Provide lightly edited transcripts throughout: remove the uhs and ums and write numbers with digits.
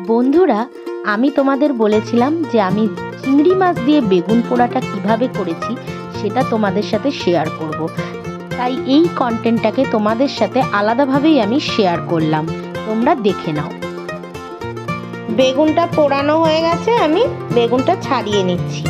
বন্ধুরা, আমি তোমাদের বলেছিলাম যে আমি চিংড়ি মাছ দিয়ে বেগুন পোড়াটা কিভাবে করেছি সেটা তোমাদের সাথে শেয়ার করব। তাই এই কন্টেন্টটাকে তোমাদের সাথে আলাদাভাবেই আমি শেয়ার করলাম, তোমরা দেখে নাও। বেগুনটা পোড়ানো হয়ে গেছে, আমি বেগুনটা ছাড়িয়ে নিচ্ছি।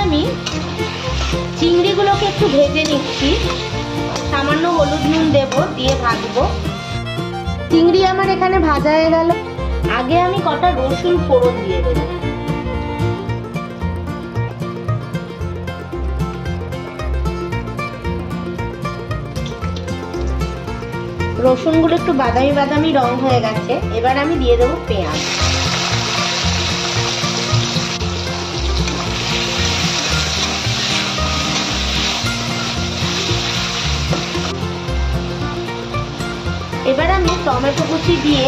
আমি চিংড়িগুলোকে একটু ভেজে নিচ্ছি, সামান্য হলুদ নুন দেব, দিয়ে ভাজবো। চিংড়ি আমার এখানে ভাজা হয়ে গেল। আগে আমি কটা রসুন ফোড়ন দিয়ে দেব। রসুনগুলো একটু বাদামি বাদামি রং হয়ে গেছে, এবার আমি দিয়ে দেবো পেঁয়াজ। এবার আমি টমেটো কুচি দিয়ে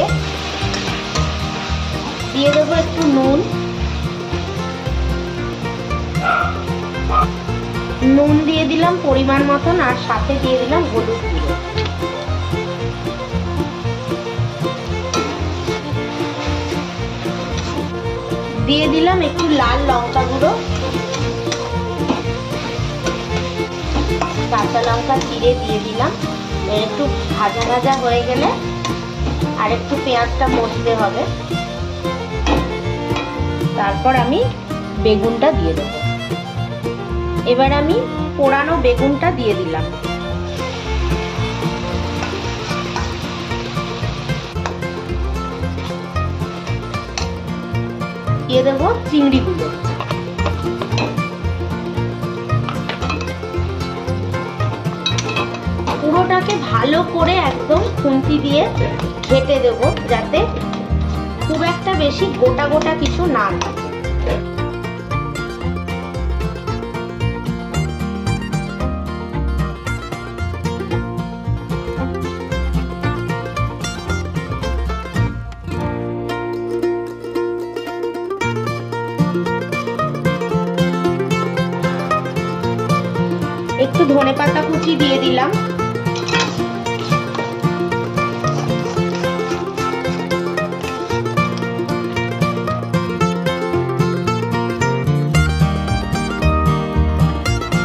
দেবো একটু নুন দিয়ে দিলাম পরিমাণ মতন, আর সাথে দিয়ে দিলাম হলুদ গুঁড়ো। দিয়ে দিলাম একটু লাল লঙ্কা গুঁড়ো, কাঁচা লঙ্কা চিড়ে দিয়ে দিলাম। একটু ভাজা ভাজা হয়ে গেলে আর একটু পেঁয়াজটা মজতে হবে, তারপর আমি বেগুনটা দিয়ে দেব। এবার আমি পোড়ানো বেগুনটা দিয়ে দিলাম। দিয়ে দেব চিংড়িগুলো। পুরোটাকে ভালো করে একদম খুন্তি দিয়ে ঘেটে দেব, যাতে খুব একটা বেশি গোটা গোটা কিছু না থাকে। একটু ধনেপাতা কুচি দিয়ে দিলাম।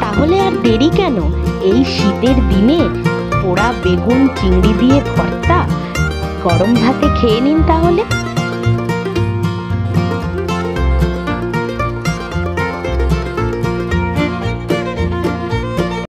তাহলে আর দেরি কেন, এই শীতের দিনে পোড়া বেগুন চিংড়ি দিয়ে ভর্তা গরম ভাতে খেয়ে নিন তাহলে।